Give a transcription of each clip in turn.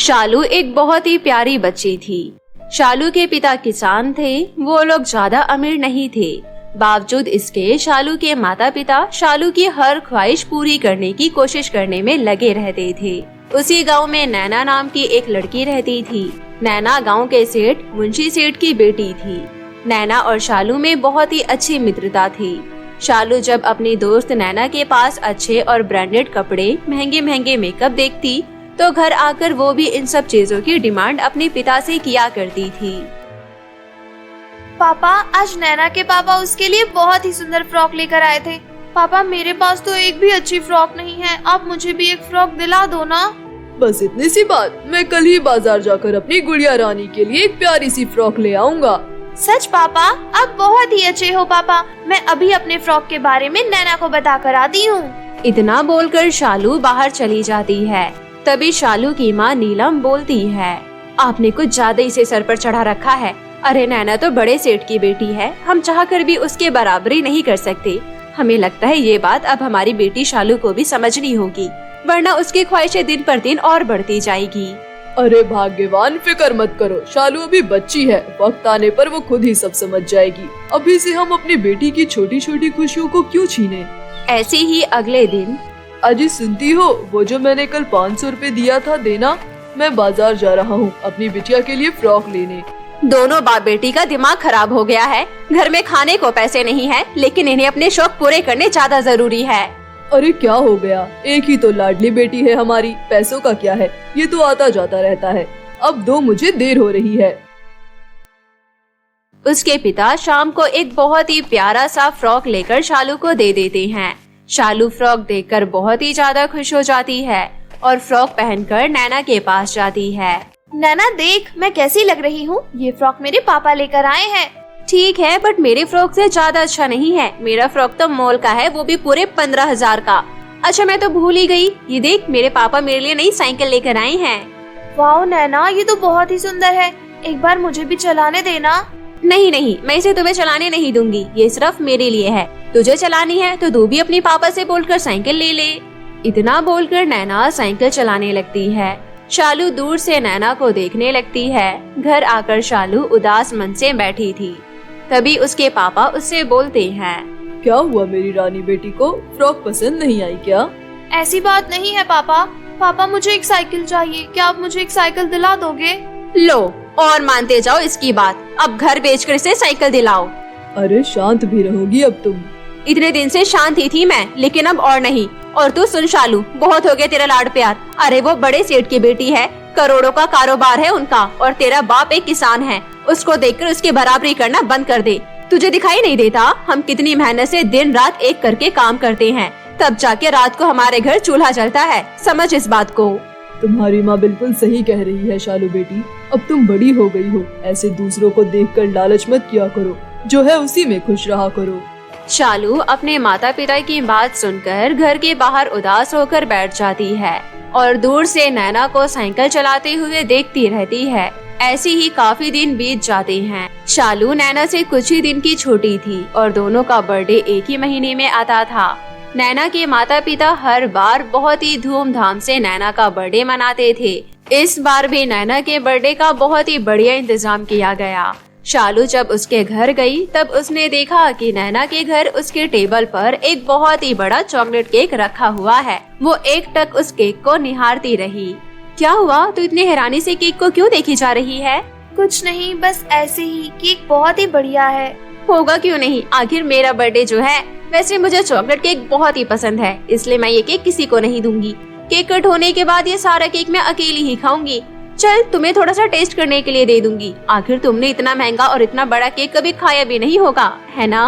शालू एक बहुत ही प्यारी बच्ची थी। शालू के पिता किसान थे। वो लोग ज्यादा अमीर नहीं थे। बावजूद इसके शालू के माता पिता शालू की हर ख्वाहिश पूरी करने की कोशिश करने में लगे रहते थे। उसी गांव में नैना नाम की एक लड़की रहती थी। नैना गांव के सेठ मुंशी सेठ की बेटी थी। नैना और शालू में बहुत ही अच्छी मित्रता थी। शालू जब अपनी दोस्त नैना के पास अच्छे और ब्रांडेड कपड़े, महंगे महंगे मेकअप देखती तो घर आकर वो भी इन सब चीजों की डिमांड अपने पिता से किया करती थी। पापा, आज नैना के पापा उसके लिए बहुत ही सुंदर फ्रॉक लेकर आए थे। पापा, मेरे पास तो एक भी अच्छी फ्रॉक नहीं है, आप मुझे भी एक फ्रॉक दिला दो ना। बस इतनी सी बात, मैं कल ही बाजार जाकर अपनी गुड़िया रानी के लिए एक प्यारी सी फ्रॉक ले आऊँगा। सच पापा, आप बहुत ही अच्छे हो पापा। मैं अभी अपने फ्रॉक के बारे में नैना को बता कर आती हूँ। इतना बोलकर शालू बाहर चली जाती है। तभी शालू की माँ नीलम बोलती है, आपने कुछ ज्यादा इसे सर पर चढ़ा रखा है। अरे नैना तो बड़े सेठ की बेटी है, हम चाहकर भी उसके बराबरी नहीं कर सकते। हमें लगता है ये बात अब हमारी बेटी शालू को भी समझनी होगी, वरना उसकी ख्वाहिशें दिन पर दिन और बढ़ती जाएगी। अरे भाग्यवान, फिक्र मत करो, शालू अभी बच्ची है, वक्त आने पर वो खुद ही सब समझ जाएगी। अभी से हम अपनी बेटी की छोटी छोटी खुशियों को क्यों छीने। ऐसे ही अगले दिन, अजी सुनती हो, वो जो मैंने कल 500 रुपए दिया था देना। मैं बाजार जा रहा हूँ अपनी बिटिया के लिए फ्रॉक लेने। दोनों बाप बेटी का दिमाग खराब हो गया है। घर में खाने को पैसे नहीं है, लेकिन इन्हें अपने शौक पूरे करने ज्यादा जरूरी है। अरे क्या हो गया, एक ही तो लाडली बेटी है हमारी, पैसों का क्या है, ये तो आता जाता रहता है। अब दो, मुझे देर हो रही है। उसके पिता शाम को एक बहुत ही प्यारा सा फ्रॉक लेकर शालू को दे देते हैं। शालू फ्रॉक देखकर बहुत ही ज्यादा खुश हो जाती है और फ्रॉक पहनकर नैना के पास जाती है। नैना देख, मैं कैसी लग रही हूँ। ये फ्रॉक मेरे पापा लेकर आए हैं। ठीक है, बट मेरे फ्रॉक से ज्यादा अच्छा नहीं है। मेरा फ्रॉक तो मॉल का है, वो भी पूरे 15,000 का। अच्छा, मैं तो भूल ही गई, ये देख मेरे पापा मेरे लिए नई साइकिल लेकर आए हैं। वाह नैना, ये तो बहुत ही सुंदर है, एक बार मुझे भी चलाने देना। नहीं नहीं, मैं इसे तुम्हें चलाने नहीं दूंगी, ये सिर्फ मेरे लिए है। तुझे चलानी है तो तू भी अपने पापा से बोलकर साइकिल ले ले। इतना बोलकर नैना साइकिल चलाने लगती है। शालू दूर से नैना को देखने लगती है। घर आकर शालू उदास मन से बैठी थी। तभी उसके पापा उससे बोलते हैं, क्या हुआ मेरी रानी बेटी को, फ्रॉक पसंद नहीं आई क्या? ऐसी बात नहीं है पापा। पापा, मुझे एक साइकिल चाहिए, क्या आप मुझे एक साइकिल दिला दोगे? लो, और मानते जाओ इसकी बात, अब घर बेचकर इसे साइकिल दिलाओ। अरे शांत भी रहोगी अब तुम? इतने दिन से शांत ही थी मैं, लेकिन अब और नहीं। और तू सुन शालू, बहुत हो गया तेरा लाड प्यार। अरे वो बड़े सेठ की बेटी है, करोड़ों का कारोबार है उनका, और तेरा बाप एक किसान है। उसको देखकर उसकी बराबरी करना बंद कर दे। तुझे दिखाई नहीं देता हम कितनी मेहनत से दिन रात एक करके काम करते हैं, तब जाके रात को हमारे घर चूल्हा जलता है। समझ इस बात को। तुम्हारी माँ बिल्कुल सही कह रही है शालू बेटी, अब तुम बड़ी हो गई हो, ऐसे दूसरों को देखकर लालच मत किया करो, जो है उसी में खुश रहा करो। शालू अपने माता पिता की बात सुनकर घर के बाहर उदास होकर बैठ जाती है और दूर से नैना को साइकिल चलाते हुए देखती रहती है। ऐसे ही काफी दिन बीत जाते हैं। शालू नैना से कुछ ही दिन की छोटी थी और दोनों का बर्थडे एक ही महीने में आता था। नैना के माता पिता हर बार बहुत ही धूमधाम से नैना का बर्थडे मनाते थे। इस बार भी नैना के बर्थडे का बहुत ही बढ़िया इंतजाम किया गया। शालू जब उसके घर गई तब उसने देखा कि नैना के घर उसके टेबल पर एक बहुत ही बड़ा चॉकलेट केक रखा हुआ है। वो एक टक उस केक को निहारती रही। क्या हुआ, तू इतनी हैरानी से केक को क्यों देखी जा रही है? कुछ नहीं, बस ऐसे ही, केक बहुत ही बढ़िया है। होगा क्यों नहीं, आखिर मेरा बर्थडे जो है। वैसे मुझे चॉकलेट केक बहुत ही पसंद है, इसलिए मैं ये केक किसी को नहीं दूंगी। केक कट होने के बाद ये सारा केक मैं अकेली ही खाऊंगी। चल, तुम्हें थोड़ा सा टेस्ट करने के लिए दे दूंगी। आखिर तुमने इतना महंगा और इतना बड़ा केक कभी खाया भी नहीं होगा, है ना?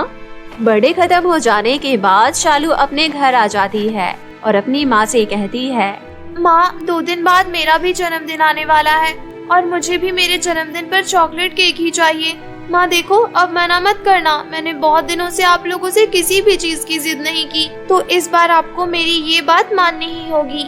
बर्थडे खत्म हो जाने के बाद शालू अपने घर आ जाती है और अपनी माँ से कहती है, माँ, 2 दिन बाद मेरा भी जन्मदिन आने वाला है और मुझे भी मेरे जन्मदिन पर चॉकलेट केक ही चाहिए। माँ देखो, अब मना मत करना, मैंने बहुत दिनों से आप लोगों से किसी भी चीज की जिद नहीं की, तो इस बार आपको मेरी ये बात माननी ही होगी।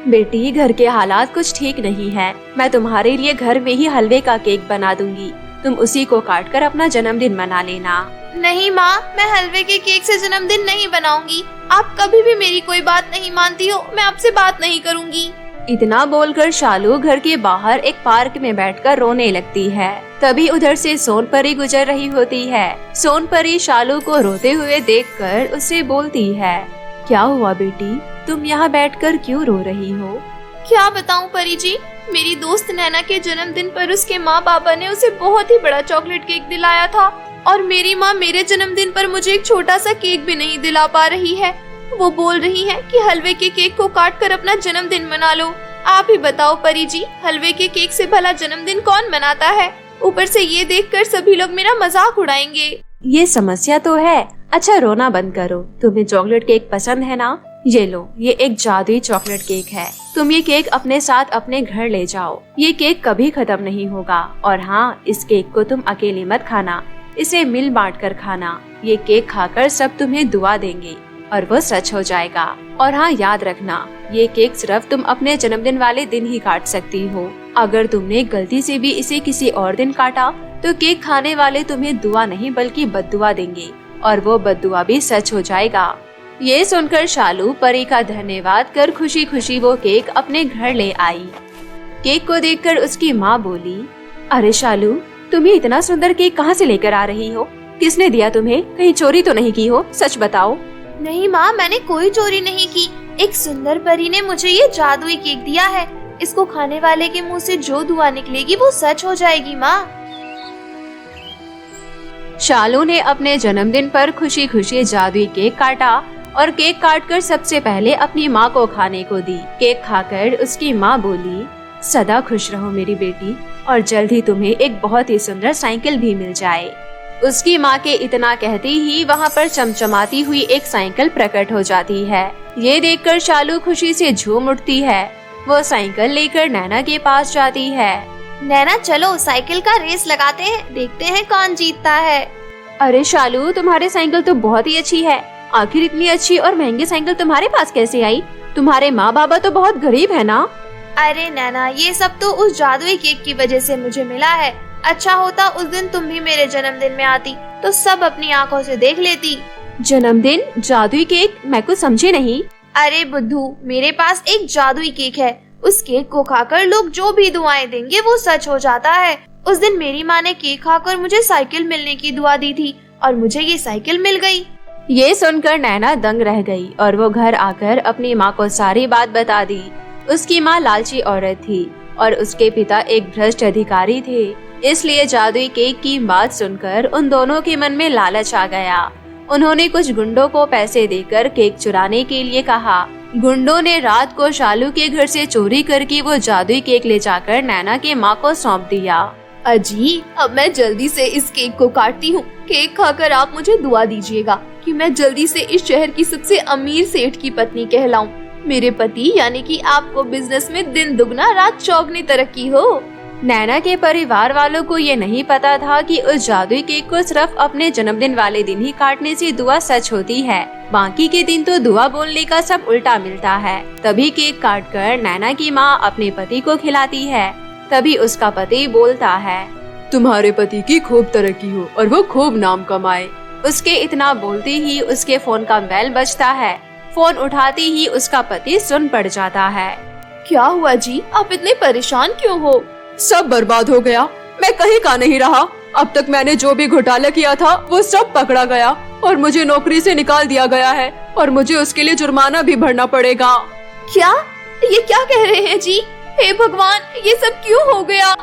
बेटी, घर के हालात कुछ ठीक नहीं है। मैं तुम्हारे लिए घर में ही हलवे का केक बना दूंगी, तुम उसी को काट कर अपना जन्मदिन मना लेना। नहीं माँ, मैं हलवे के केक से जन्मदिन नहीं बनाऊंगी। आप कभी भी मेरी कोई बात नहीं मानती हो, मैं आपसे बात नहीं करूंगी। इतना बोलकर शालू घर के बाहर एक पार्क में बैठकर रोने लगती है। तभी उधर से सोनपरी गुजर रही होती है। सोनपरी शालू को रोते हुए देखकर उससे बोलती है, क्या हुआ बेटी, तुम यहाँ बैठकर क्यों रो रही हो? क्या बताऊं परी जी, मेरी दोस्त नैना के जन्मदिन पर उसके माँ पापा ने उसे बहुत ही बड़ा चॉकलेट केक दिलाया था और मेरी माँ मेरे जन्मदिन पर मुझे एक छोटा सा केक भी नहीं दिला पा रही है। वो बोल रही है कि हलवे के केक को काट कर अपना जन्मदिन मना लो। आप ही बताओ परी जी, हलवे के केक से भला जन्मदिन कौन मनाता है? ऊपर से ये देखकर सभी लोग मेरा मजाक उड़ाएंगे। ये समस्या तो है। अच्छा रोना बंद करो, तुम्हें चॉकलेट केक पसंद है ना? ये लो, ये एक जादुई चॉकलेट केक है। तुम ये केक अपने साथ अपने घर ले जाओ। ये केक कभी खत्म नहीं होगा। और हाँ, इस केक को तुम अकेले मत खाना, इसे मिल बांट कर खाना। ये केक खाकर सब तुम्हें दुआ देंगे और वो सच हो जाएगा। और हाँ, याद रखना, ये केक सिर्फ तुम अपने जन्मदिन वाले दिन ही काट सकती हो। अगर तुमने गलती से भी इसे किसी और दिन काटा तो केक खाने वाले तुम्हें दुआ नहीं बल्कि बद्दुआ देंगे और वो बद्दुआ भी सच हो जाएगा। ये सुनकर शालू परी का धन्यवाद कर खुशी खुशी वो केक अपने घर ले आई। केक को देखकर उसकी माँ बोली, अरे शालू, तुम्हें इतना सुंदर केक कहाँ से लेकर आ रही हो? किसने दिया तुम्हें? कहीं चोरी तो नहीं की हो? सच बताओ। नहीं माँ, मैंने कोई चोरी नहीं की। एक सुंदर परी ने मुझे ये जादुई केक दिया है। इसको खाने वाले के मुंह से जो दुआ निकलेगी वो सच हो जाएगी माँ। शालू ने अपने जन्मदिन पर खुशी खुशी जादुई केक काटा और केक काटकर सबसे पहले अपनी माँ को खाने को दी। केक खाकर उसकी माँ बोली, सदा खुश रहो मेरी बेटी और जल्द ही तुम्हें एक बहुत ही सुंदर साइकिल भी मिल जाए। उसकी माँ के इतना कहते ही वहाँ पर चमचमाती हुई एक साइकिल प्रकट हो जाती है। ये देखकर शालू खुशी से झूम उठती है। वो साइकिल लेकर नैना के पास जाती है। नैना चलो साइकिल का रेस लगाते हैं, देखते हैं कौन जीतता है। अरे शालू, तुम्हारी साइकिल तो बहुत ही अच्छी है। आखिर इतनी अच्छी और महंगी साइकिल तुम्हारे पास कैसे आई? तुम्हारे माँ बाबा तो बहुत गरीब है ना? अरे नैना, ये सब तो उस जादुई केक की वजह से मुझे मिला है। अच्छा होता उस दिन तुम भी मेरे जन्मदिन में आती तो सब अपनी आंखों से देख लेती। जन्मदिन? जादुई केक? मैं कुछ समझे नहीं। अरे बुद्धू, मेरे पास एक जादुई केक है। उस केक को खाकर लोग जो भी दुआएं देंगे वो सच हो जाता है। उस दिन मेरी माँ ने केक खाकर मुझे साइकिल मिलने की दुआ दी थी और मुझे ये साइकिल मिल गई। ये सुनकर नैना दंग रह गई और वो घर आकर अपनी माँ को सारी बात बता दी। उसकी माँ लालची औरत थी और उसके पिता एक भ्रष्ट अधिकारी थे, इसलिए जादुई केक की बात सुनकर उन दोनों के मन में लालच आ गया। उन्होंने कुछ गुंडों को पैसे देकर केक चुराने के लिए कहा। गुंडों ने रात को शालू के घर से चोरी करके वो जादुई केक ले जाकर नैना के माँ को सौंप दिया। अजी, अब मैं जल्दी से इस केक को काटती हूँ। केक खाकर आप मुझे दुआ दीजिएगा कि मैं जल्दी से इस शहर की सबसे अमीर सेठ की पत्नी कहलाऊं। मेरे पति यानी कि आपको बिजनेस में दिन दुगना रात चौगनी तरक्की हो। नैना के परिवार वालों को ये नहीं पता था कि उस जादुई केक को सिर्फ अपने जन्मदिन वाले दिन ही काटने से दुआ सच होती है। बाकी के दिन तो दुआ बोलने का सब उल्टा मिलता है। तभी केक काटकर नैना की माँ अपने पति को खिलाती है। तभी उसका पति बोलता है, तुम्हारे पति की खूब तरक्की हो और वो खूब नाम कमाए। उसके इतना बोलते ही उसके फोन का बेल बजता है। फोन उठाते ही उसका पति सुन पड़ जाता है। क्या हुआ जी, आप इतने परेशान क्यों हो? सब बर्बाद हो गया, मैं कहीं का नहीं रहा। अब तक मैंने जो भी घोटाला किया था वो सब पकड़ा गया और मुझे नौकरी से निकाल दिया गया है और मुझे उसके लिए जुर्माना भी भरना पड़ेगा। क्या? ये क्या कह रहे हैं जी? हे भगवान, ये सब क्यों हो गया?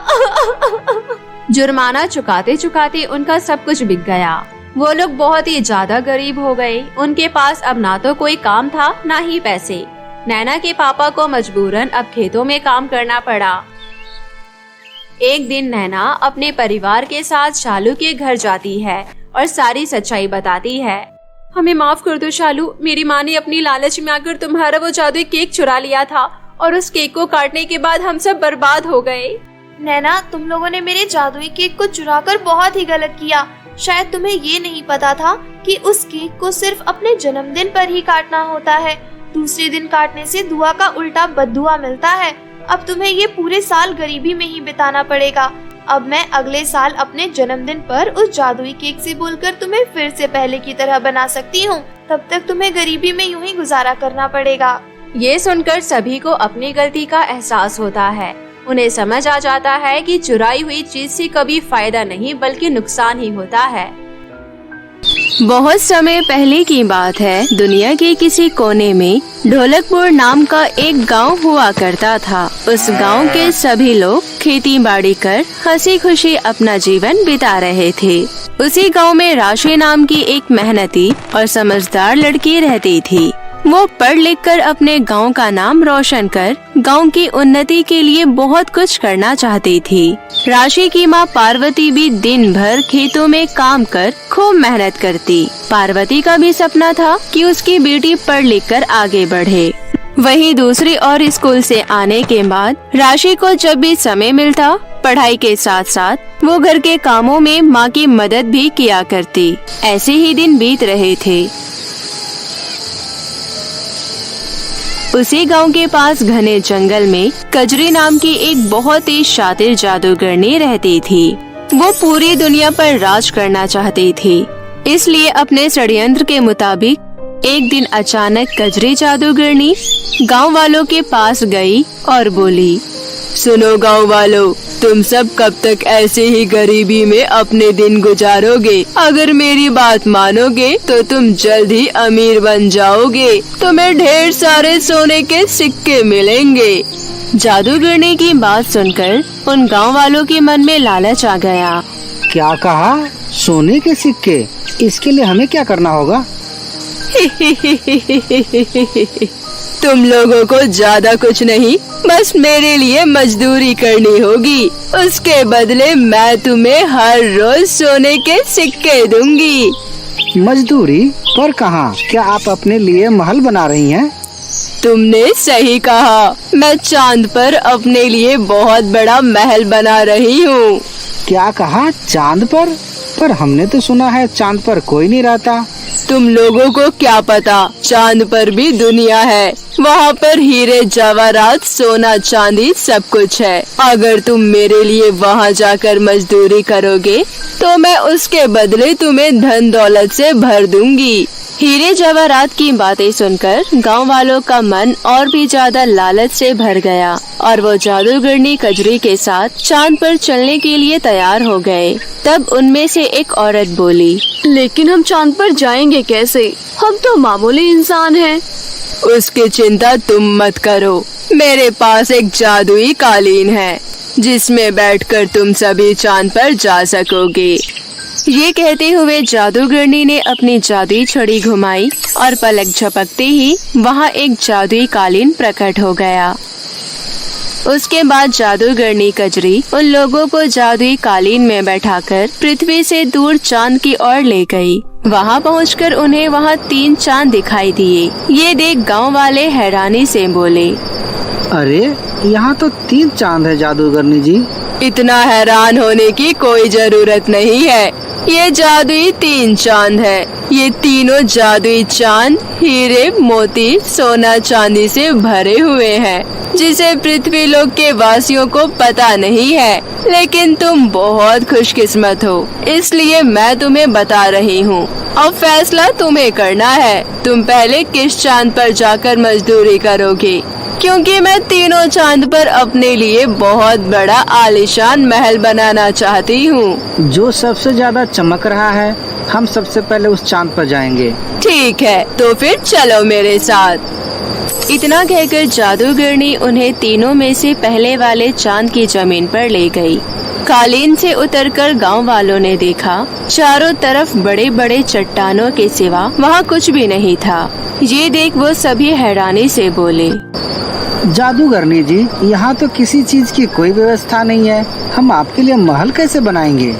जुर्माना चुकाते चुकाते उनका सब कुछ बिक गया। वो लोग बहुत ही ज्यादा गरीब हो गए। उनके पास अब ना तो कोई काम था ना ही पैसे। नैना के पापा को मजबूरन अब खेतों में काम करना पड़ा। एक दिन नैना अपने परिवार के साथ शालू के घर जाती है और सारी सच्चाई बताती है। हमें माफ कर दो शालू, मेरी माँ ने अपनी लालच में आकर तुम्हारा वो जादुई केक चुरा लिया था और उस केक को काटने के बाद हम सब बर्बाद हो गए। नैना, तुम लोगों ने मेरे जादुई केक को चुराकर बहुत ही गलत किया। शायद तुम्हें ये नहीं पता था कि उस केक को सिर्फ अपने जन्मदिन पर ही काटना होता है। दूसरे दिन काटने से दुआ का उल्टा बद्दुआ मिलता है। अब तुम्हें ये पूरे साल गरीबी में ही बिताना पड़ेगा। अब मैं अगले साल अपने जन्मदिन पर उस जादुई केक से बोलकर तुम्हें फिर से पहले की तरह बना सकती हूँ। तब तक तुम्हें गरीबी में यूं ही गुजारा करना पड़ेगा। ये सुनकर सभी को अपनी गलती का एहसास होता है। उन्हें समझ आ जाता है कि चुराई हुई चीज से कभी फायदा नहीं बल्कि नुकसान ही होता है। बहुत समय पहले की बात है। दुनिया के किसी कोने में ढोलकपुर नाम का एक गांव हुआ करता था। उस गांव के सभी लोग खेती बाड़ी कर हंसी खुशी अपना जीवन बिता रहे थे। उसी गांव में राशि नाम की एक मेहनती और समझदार लड़की रहती थी। वो पढ़ लिख कर अपने गांव का नाम रोशन कर गांव की उन्नति के लिए बहुत कुछ करना चाहती थी। राशि की माँ पार्वती भी दिन भर खेतों में काम कर खूब मेहनत करती। पार्वती का भी सपना था कि उसकी बेटी पढ़ लिख कर आगे बढ़े। वहीं दूसरी ओर स्कूल से आने के बाद राशि को जब भी समय मिलता, पढ़ाई के साथ साथ वो घर के कामों में माँ की मदद भी किया करती। ऐसे ही दिन बीत रहे थे। उसी गांव के पास घने जंगल में कजरी नाम की एक बहुत ही शातिर जादूगरनी रहती थी। वो पूरी दुनिया पर राज करना चाहती थी, इसलिए अपने षड्यंत्र के मुताबिक एक दिन अचानक कजरी जादूगरनी गांव वालों के पास गई और बोली, सुनो गांव वालों, तुम सब कब तक ऐसे ही गरीबी में अपने दिन गुजारोगे? अगर मेरी बात मानोगे तो तुम जल्द ही अमीर बन जाओगे। तुम्हें ढेर सारे सोने के सिक्के मिलेंगे। जादूगरनी की बात सुनकर उन गांव वालों के मन में लालच आ गया। क्या कहा? सोने के सिक्के? इसके लिए हमें क्या करना होगा? तुम लोगों को ज्यादा कुछ नहीं, बस मेरे लिए मजदूरी करनी होगी। उसके बदले मैं तुम्हें हर रोज सोने के सिक्के दूंगी। मजदूरी? पर कहाँ? क्या आप अपने लिए महल बना रही हैं? तुमने सही कहा, मैं चांद पर अपने लिए बहुत बड़ा महल बना रही हूँ। क्या कहा? चांद पर? पर हमने तो सुना है चांद पर कोई नहीं रहता। तुम लोगों को क्या पता, चांद पर भी दुनिया है। वहाँ पर हीरे जवाहरात सोना चांदी सब कुछ है। अगर तुम मेरे लिए वहाँ जाकर मजदूरी करोगे तो मैं उसके बदले तुम्हें धन दौलत से भर दूंगी। हीरे जवाहरात की बातें सुनकर गांव वालों का मन और भी ज्यादा लालच से भर गया और वो जादूगरनी कजरी के साथ चांद पर चलने के लिए तैयार हो गए। तब उनमें से एक औरत बोली, लेकिन हम चांद पर जाएंगे कैसे? हम तो मामूली इंसान हैं। उसकी चिंता तुम मत करो, मेरे पास एक जादुई कालीन है जिसमें बैठकर तुम सभी चांद पर जा सकोगे। ये कहते हुए जादूगरनी ने अपनी जादुई छड़ी घुमाई और पलक झपकते ही वहाँ एक जादुई कालीन प्रकट हो गया। उसके बाद जादूगरनी कजरी उन लोगों को जादुई कालीन में बैठाकर पृथ्वी से दूर चांद की ओर ले गई। वहाँ पहुंचकर उन्हें वहाँ 3 चांद दिखाई दिए। ये देख गांव वाले हैरानी से बोले, अरे यहाँ तो 3 चांद है जादूगरनी जी। इतना हैरान होने की कोई जरूरत नहीं है, ये जादुई 3 चांद है। ये तीनों जादुई चांद हीरे मोती सोना चांदी से भरे हुए हैं, जिसे पृथ्वी लोक के वासियों को पता नहीं है। लेकिन तुम बहुत खुशकिस्मत हो, इसलिए मैं तुम्हें बता रही हूँ। अब फैसला तुम्हें करना है, तुम पहले किस चांद पर जाकर मजदूरी करोगे, क्योंकि मैं तीनों चांद पर अपने लिए बहुत बड़ा आलीशान महल बनाना चाहती हूँ। जो सबसे ज्यादा चमक रहा है, हम सबसे पहले उस चांद पर जाएंगे। ठीक है, तो फिर चलो मेरे साथ। इतना कहकर जादूगरनी उन्हें तीनों में से पहले वाले चांद की जमीन पर ले गई। कालीन से उतरकर गांव वालों ने देखा, चारों तरफ बड़े बड़े चट्टानों के सिवा वहाँ कुछ भी नहीं था। ये देख वो सभी हैरानी से बोले, जादूगरनी जी, यहाँ तो किसी चीज की कोई व्यवस्था नहीं है। हम आपके लिए महल कैसे बनाएंगे?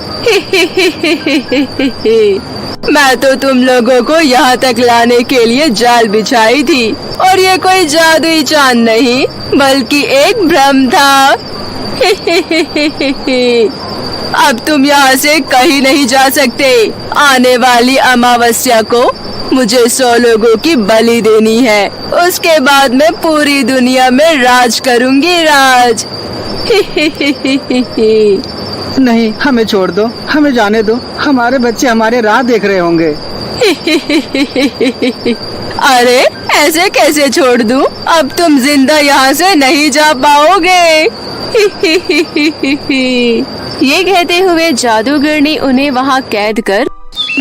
मैं तो तुम लोगों को यहाँ तक लाने के लिए जाल बिछाई थी, और ये कोई जादुई चांद नहीं बल्कि एक भ्रम था। अब तुम यहाँ से कहीं नहीं जा सकते। आने वाली अमावस्या को मुझे 100 लोगों की बलि देनी है। उसके बाद मैं पूरी दुनिया में राज करूँगी, राज। नहीं, हमें छोड़ दो, हमें जाने दो। हमारे बच्चे हमारे राह देख रहे होंगे। अरे ऐसे कैसे छोड़ दूं? अब तुम जिंदा यहाँ से नहीं जा पाओगे। ये कहते हुए जादूगर ने उन्हें वहाँ कैद कर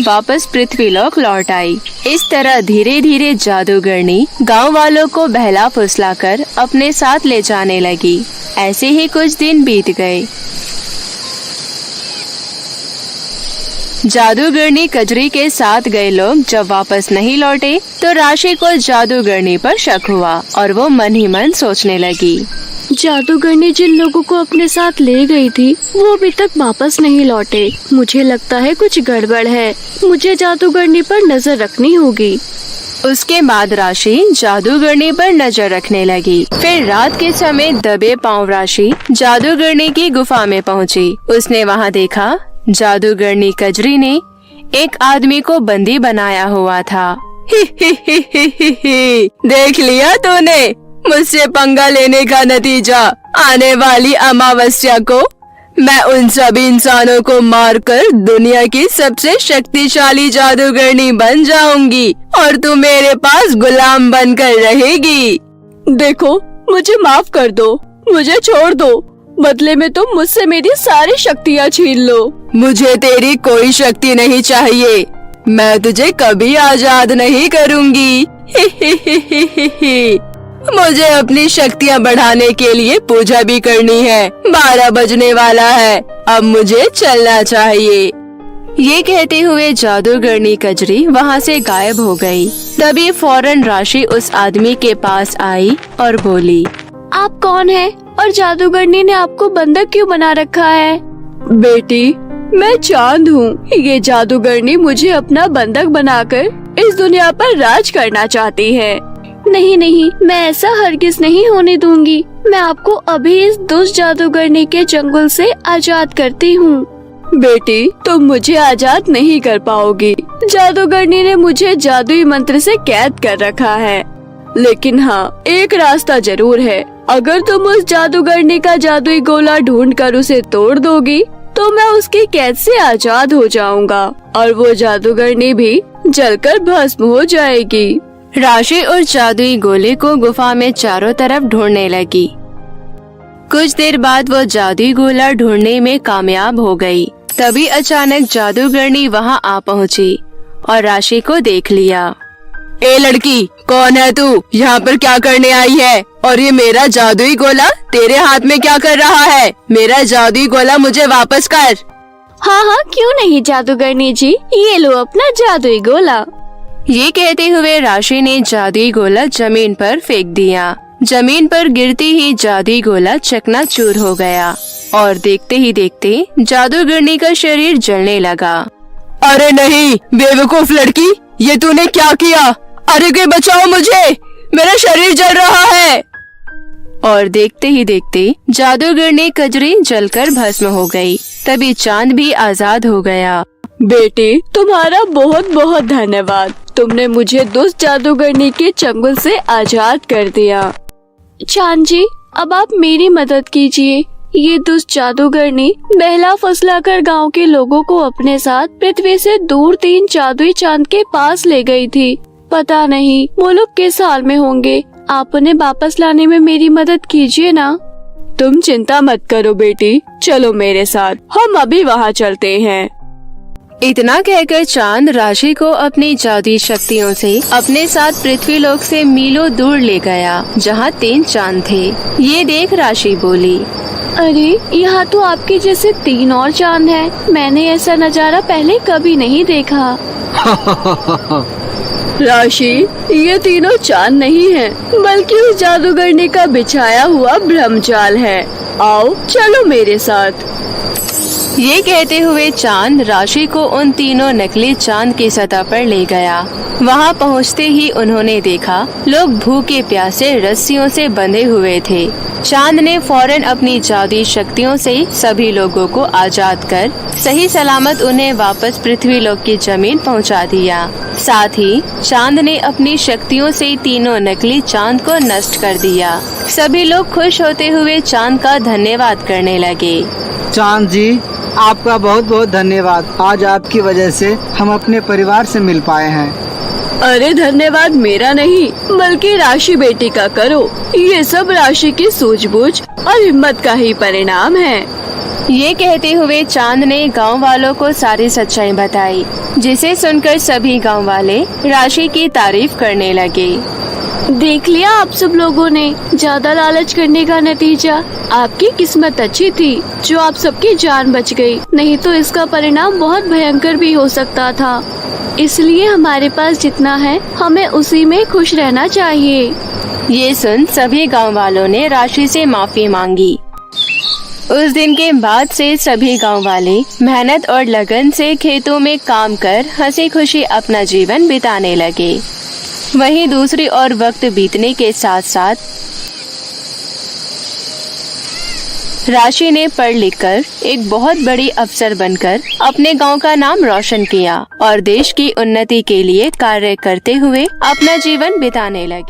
वापस पृथ्वीलोक लौट आई। इस तरह धीरे धीरे जादूगरनी गांव वालों को बहला फुसला कर अपने साथ ले जाने लगी। ऐसे ही कुछ दिन बीत गए। जादूगरनी कजरी के साथ गए लोग जब वापस नहीं लौटे तो राशि को जादूगरनी पर शक हुआ और वो मन ही मन सोचने लगी। जादूगरनी जिन लोगों को अपने साथ ले गई थी वो अभी तक वापस नहीं लौटे। मुझे लगता है कुछ गड़बड़ है। मुझे जादूगरनी पर नजर रखनी होगी। उसके बाद राशि जादूगरनी पर नजर रखने लगी। फिर रात के समय दबे पांव राशि जादूगरनी की गुफा में पहुंची। उसने वहां देखा जादूगरनी कजरी ने एक आदमी को बंदी बनाया हुआ था। देख लिया तूने मुझसे पंगा लेने का नतीजा। आने वाली अमावस्या को मैं उन सभी इंसानों को मारकर दुनिया की सबसे शक्तिशाली जादूगरनी बन जाऊंगी और तू मेरे पास गुलाम बनकर रहेगी। देखो मुझे माफ कर दो, मुझे छोड़ दो। बदले में तुम मुझसे मेरी सारी शक्तियाँ छीन लो। मुझे तेरी कोई शक्ति नहीं चाहिए। मैं तुझे कभी आजाद नहीं करूंगी। मुझे अपनी शक्तियाँ बढ़ाने के लिए पूजा भी करनी है। 12 बजने वाला है, अब मुझे चलना चाहिए। ये कहते हुए जादूगरनी कजरी वहाँ से गायब हो गई। तभी फौरन राशि उस आदमी के पास आई और बोली, आप कौन है और जादूगरनी ने आपको बंधक क्यों बना रखा है? बेटी, मैं चांद हूँ। ये जादूगरनी मुझे अपना बंधक बनाकर इस दुनिया पर राज करना चाहती है। नहीं नहीं, मैं ऐसा हरगिज नहीं होने दूंगी। मैं आपको अभी इस दुष्ट जादूगरनी के चंगुल से आजाद करती हूँ। बेटी, तुम मुझे आजाद नहीं कर पाओगी। जादूगरनी ने मुझे जादुई मंत्र से कैद कर रखा है। लेकिन हाँ, एक रास्ता जरूर है। अगर तुम उस जादूगरनी का जादुई गोला ढूंढकर उसे तोड़ दोगी तो मैं उसकी कैद से आजाद हो जाऊंगा और वो जादूगरनी भी जलकर भस्म हो जाएगी। राशि और जादुई गोले को गुफा में चारों तरफ ढूंढने लगी। कुछ देर बाद वो जादुई गोला ढूंढने में कामयाब हो गई। तभी अचानक जादूगरनी वहां आ पहुंची और राशि को देख लिया। ए लड़की, कौन है तू? यहाँ पर क्या करने आई है? और ये मेरा जादुई गोला तेरे हाथ में क्या कर रहा है? मेरा जादुई गोला मुझे वापस कर। हाँ हाँ, क्यों नहीं जादूगरनी जी, ये लो अपना जादुई गोला। ये कहते हुए राशि ने जादुई गोला जमीन पर फेंक दिया। जमीन पर गिरते ही जादुई गोला चकनाचूर हो गया और देखते ही देखते जादूगरनी का शरीर जलने लगा। अरे नहीं बेवकूफ लड़की, ये तूने क्या किया? अरे कोई बचाओ मुझे, मेरा शरीर जल रहा है। और देखते ही देखते जादूगरनी कजरी जलकर भस्म हो गई। तभी चांद भी आजाद हो गया। बेटी, तुम्हारा बहुत बहुत धन्यवाद। तुमने मुझे दुष्ट जादूगरनी के चंगुल से आजाद कर दिया। चांद जी, अब आप मेरी मदद कीजिए। ये दुष्ट जादूगरनी बहला फुसला कर गाँव के लोगों को अपने साथ पृथ्वी से दूर 3 जादुई चांद के पास ले गई थी। पता नहीं वो लोग किस हाल में होंगे। आप उन्हें वापस लाने में मेरी मदद कीजिए ना। तुम चिंता मत करो बेटी, चलो मेरे साथ, हम अभी वहाँ चलते हैं। इतना कहकर चांद राशि को अपनी जादुई शक्तियों से अपने साथ पृथ्वीलोक से मीलों दूर ले गया, जहाँ 3 चांद थे। ये देख राशि बोली, अरे यहाँ तो आपके जैसे 3 और चांद हैं। मैंने ऐसा नजारा पहले कभी नहीं देखा। राशि, ये तीनों चांद नहीं हैं, बल्कि उस जादूगरनी का बिछाया हुआ ब्रह्मजाल है। आओ चलो मेरे साथ। ये कहते हुए चांद राशि को उन तीनों नकली चांद की सतह पर ले गया। वहाँ पहुँचते ही उन्होंने देखा लोग भूखे प्यासे रस्सियों से बंधे हुए थे। चांद ने फौरन अपनी जादुई शक्तियों से सभी लोगों को आजाद कर सही सलामत उन्हें वापस पृथ्वीलोक की जमीन पहुँचा दिया। साथ ही चांद ने अपनी शक्तियों से तीनों नकली चांद को नष्ट कर दिया। सभी लोग खुश होते हुए चांद का धन्यवाद करने लगे। चांद जी, आपका बहुत बहुत धन्यवाद। आज आपकी वजह से हम अपने परिवार से मिल पाए हैं। अरे धन्यवाद मेरा नहीं बल्कि राशि बेटी का करो। ये सब राशि की सूझबूझ और हिम्मत का ही परिणाम है। ये कहते हुए चांद ने गांव वालों को सारी सच्चाई बताई, जिसे सुनकर सभी गांव वाले राशि की तारीफ करने लगे। देख लिया आप सब लोगों ने, ज्यादा लालच करने का नतीजा। आपकी किस्मत अच्छी थी जो आप सबकी जान बच गई, नहीं तो इसका परिणाम बहुत भयंकर भी हो सकता था। इसलिए हमारे पास जितना है हमें उसी में खुश रहना चाहिए। ये सुन सभी गांव वालों ने राशि से माफी मांगी। उस दिन के बाद से सभी गांव वाले मेहनत और लगन से खेतों में काम कर हंसी खुशी अपना जीवन बिताने लगे। वहीं दूसरी ओर वक्त बीतने के साथ साथ राशि ने पढ़ लिखकर एक बहुत बड़ी अफसर बनकर अपने गांव का नाम रोशन किया और देश की उन्नति के लिए कार्य करते हुए अपना जीवन बिताने लगी।